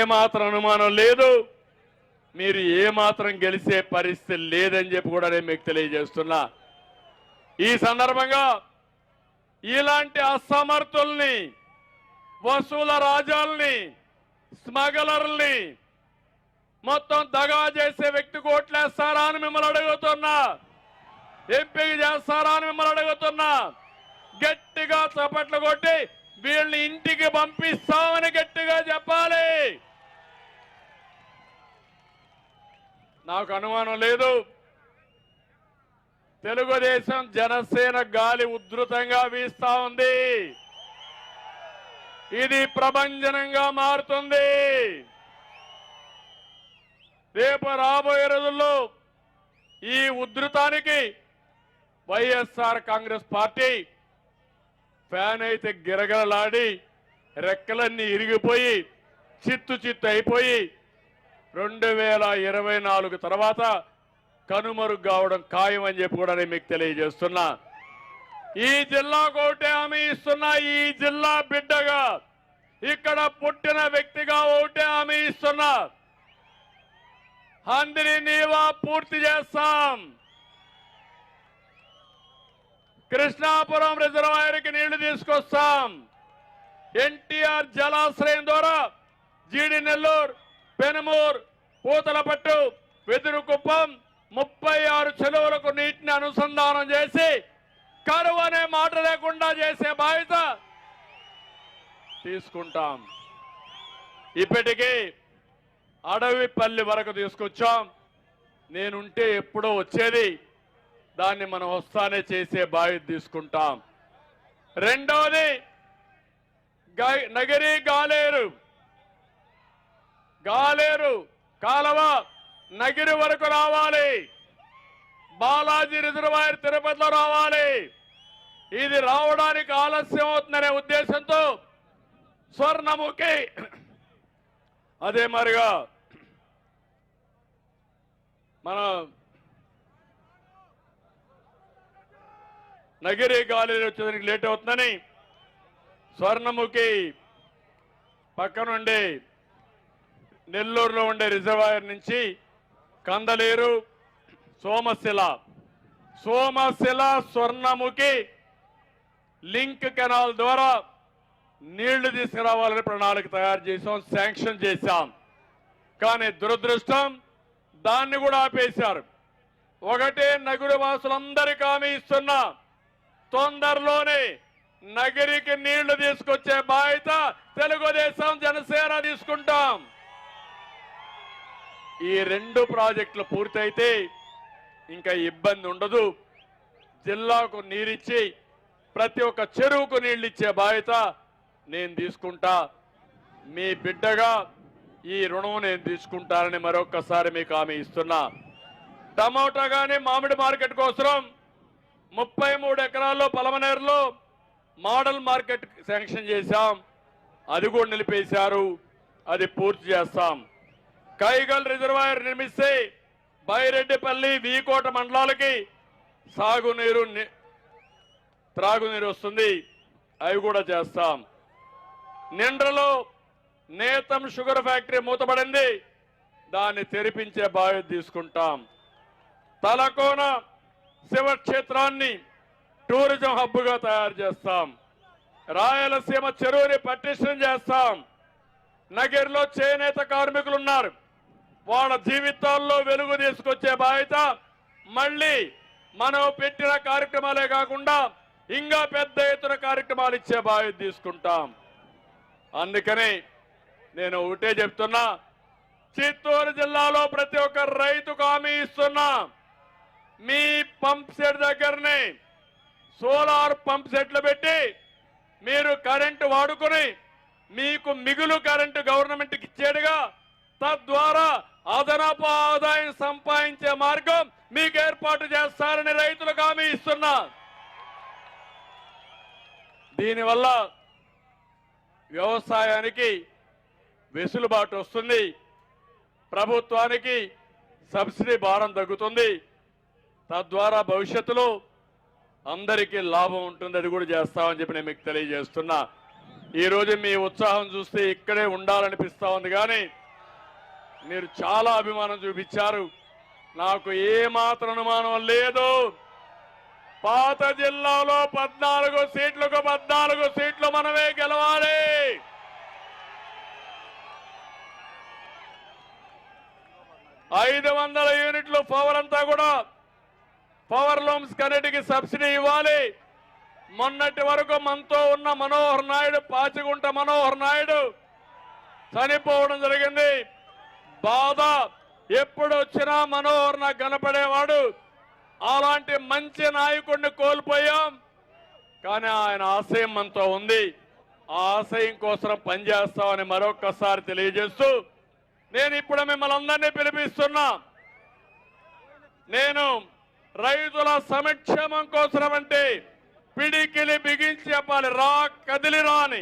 ఏమాత్రం అనుమానం లేదు, మీరు ఏమాత్రం గెలిచే పరిస్థితి లేదని చెప్పి కూడా నేను మీకు తెలియజేస్తున్నా. ఈ సందర్భంగా ఇలాంటి అసమర్థుల్ని, వసూల రాజాల్ని, స్మగ్లర్ల్ని, మొత్తం దగా చేసే వ్యక్తికి ఓట్లేస్తారా అని మిమ్మల్ని అడుగుతున్నా. ఎంపిక చేస్తారా అని మిమ్మల్ని అడుగుతున్నా. గట్టిగా చప్పట్లు కొట్టి వీళ్ళని ఇంటికి పంపిస్తామని గట్టిగా చెప్పాలి. నాకు అనుమానం లేదు, తెలుగుదేశం జనసేన గాలి ఉధృతంగా వీస్తా ఉంది. ఇది ప్రభంజనంగా మారుతుంది. రేపు రాబోయే రోజుల్లో ఈ ఉధృతానికి వైఎస్ఆర్ కాంగ్రెస్ పార్టీ ఫ్యాన్ అయితే గిరగలలాడి రెక్కలన్నీ ఇరిగిపోయి చిత్తు చిత్తు అయిపోయి 2024 తర్వాత కనుమరుగు కావడం ఖాయం అని చెప్పి కూడా నేను మీకు తెలియజేస్తున్నా. ఈ జిల్లాకు ఒకటే హామీ ఇస్తున్నా. ఈ జిల్లా బిడ్డగా, ఇక్కడ పుట్టిన వ్యక్తిగా ఒకటే హామీ ఇస్తున్నా. హంద్రి నీవా పూర్తి చేస్తాం. కృష్ణాపురం రిజర్వాయర్కి నీళ్లు తీసుకొస్తాం. ఎన్టీఆర్ జలాశ్రయం ద్వారా జీడి నెల్లూరు, పెనుమూరు, పూతలపట్టు, వెదురుకుప్పం 36 చెరువులకు నీటిని అనుసంధానం చేసి కరువు అనే మాట లేకుండా చేసే బాధ్యత తీసుకుంటాం. ఇప్పటికీ అడవిపల్లి వరకు తీసుకొచ్చాం. నేనుంటే ఎప్పుడో వచ్చేది, దాన్ని మనం వస్తానే చేసే బాధ్యత తీసుకుంటాం. రెండవది నగిరి గాలేరు కాలువ నగిరి వరకు రావాలి. బాలాజీ రిజర్వాయర్ తిరుపతిలో రావాలి. ఇది రావడానికి ఆలస్యం అవుతుందనే ఉద్దేశంతో స్వర్ణముఖి, అదే మరిగా మన నగిరి గాలిలో వచ్చేదానికి లేట్ అవుతుందని స్వర్ణముఖి పక్కనుండి నెల్లూరులో ఉండే రిజర్వాయర్ నుంచి కందలేరు, సోమశిల స్వర్ణముఖి లింక్ కెనాల్ ద్వారా నీళ్లు తీసుకురావాలని ప్రణాళిక తయారు చేశాం, శాంక్షన్ చేశాం. కానీ దురదృష్టం దాన్ని కూడా ఆపేశారు. ఒకటే నగిరి వాసులందరికీ హామీ ఇస్తున్నా, తొందరలోనే నగిరికి నీళ్లు తీసుకొచ్చే బాధ్యత తెలుగుదేశం జనసేన తీసుకుంటాం. ఈ 2 ప్రాజెక్టులు పూర్తయితే ఇంకా ఇబ్బంది ఉండదు. జిల్లాకు నీరిచ్చి ప్రతి ఒక్క చెరువుకు నీళ్లు ఇచ్చే బాధ్యత నేను తీసుకుంటా. మీ బిడ్డగా ఈ రుణం నేను తీసుకుంటానని మరొక్కసారి మీకు హామీ ఇస్తున్నా. టమోటా గాని మామిడి మార్కెట్ కోసం 33 ఎకరాల్లో పలమనేరులో మోడల్ మార్కెట్ శాంక్షన్ చేశాం. అది కూడా నిలిపేశారు. అది పూర్తి చేస్తాం. కైగల్ రిజర్వాయర్ నిర్మిస్తే బైరెడ్డిపల్లి, వీకోట మండలాలకి సాగునీరు, త్రాగునీరు వస్తుంది. అవి కూడా చేస్తాం. నిండ్రలో నేతం షుగర్ ఫ్యాక్టరీ మూతపడింది, దాన్ని తెరిపించే బాధ్యత తీసుకుంటాం. తలకోన శివక్షేత్రాన్ని టూరిజం హబ్గా తయారు చేస్తాం. రాయలసీమ చెరువుని పటిష్టం చేస్తాం. నగిరిలో చేనేత కార్మికులు ఉన్నారు, వాళ్ళ జీవితాల్లో వెలుగు తీసుకొచ్చే బాధ్యత మళ్ళీ మనం పెట్టిన కార్యక్రమాలే కాకుండా ఇంకా పెద్ద ఎత్తున కార్యక్రమాలు ఇచ్చే బాధ్యత తీసుకుంటాం. అందుకని నేను ఒకటే చెప్తున్నా, చిత్తూరు జిల్లాలో ప్రతి ఒక్క రైతుకు హామీ ఇస్తున్నా, మీ పంప్ సెట్ దగ్గరనే సోలార్ పంప్ సెట్లు పెట్టి మీరు కరెంటు వాడుకొని మీకు మిగులు కరెంటు గవర్నమెంట్కి ఇచ్చేడుగా, తద్వారా అదనపు ఆదాయం సంపాదించే మార్గం మీకు ఏర్పాటు చేస్తారని రైతులకు హామీ ఇస్తున్నా. దీనివల్ల వ్యవసాయానికి వెసులుబాటు వస్తుంది, ప్రభుత్వానికి సబ్సిడీ భారం తగ్గుతుంది, తద్వారా భవిష్యత్తులో అందరికీ లాభం ఉంటుంది. అది కూడా చేస్తామని చెప్పి నేను మీకు తెలియజేస్తున్నా. ఈరోజు మీ ఉత్సాహం చూస్తే ఇక్కడే ఉండాలనిపిస్తా ఉంది. కానీ మీరు చాలా అభిమానం చూపించారు. నాకు ఏ మాత్రం అనుమానం లేదు. పాత జిల్లాలో 14 సీట్లకు 14 సీట్లు మనమే గెలవాలి. యూనిట్లు పవర్ అంతా కూడా పవర్ లూమ్స్ కన్నిటికి సబ్సిడీ ఇవ్వాలి. మొన్నటి వరకు మనతో ఉన్న మనోహర్ నాయుడు, పాచిగుంట మనోహర్ నాయుడు చనిపోవడం జరిగింది. బాధ ఎప్పుడు వచ్చినా మనోహర్ నాకు కనపడేవాడు. అలాంటి మంచి నాయకుడిని కోల్పోయాం. కానీ ఆయన ఆశయం మనతో ఉంది. ఆ ఆశయం కోసం పనిచేస్తామని మరొక్కసారి తెలియజేస్తూ నేను ఇప్పుడు మిమ్మల్ని అందరినీ పిలిపిస్తున్నా. నేను రైతుల సంక్షేమం కోసం అంటే పిడికిలి బిగించి చెప్పాలి, రా కదిలిరా అని.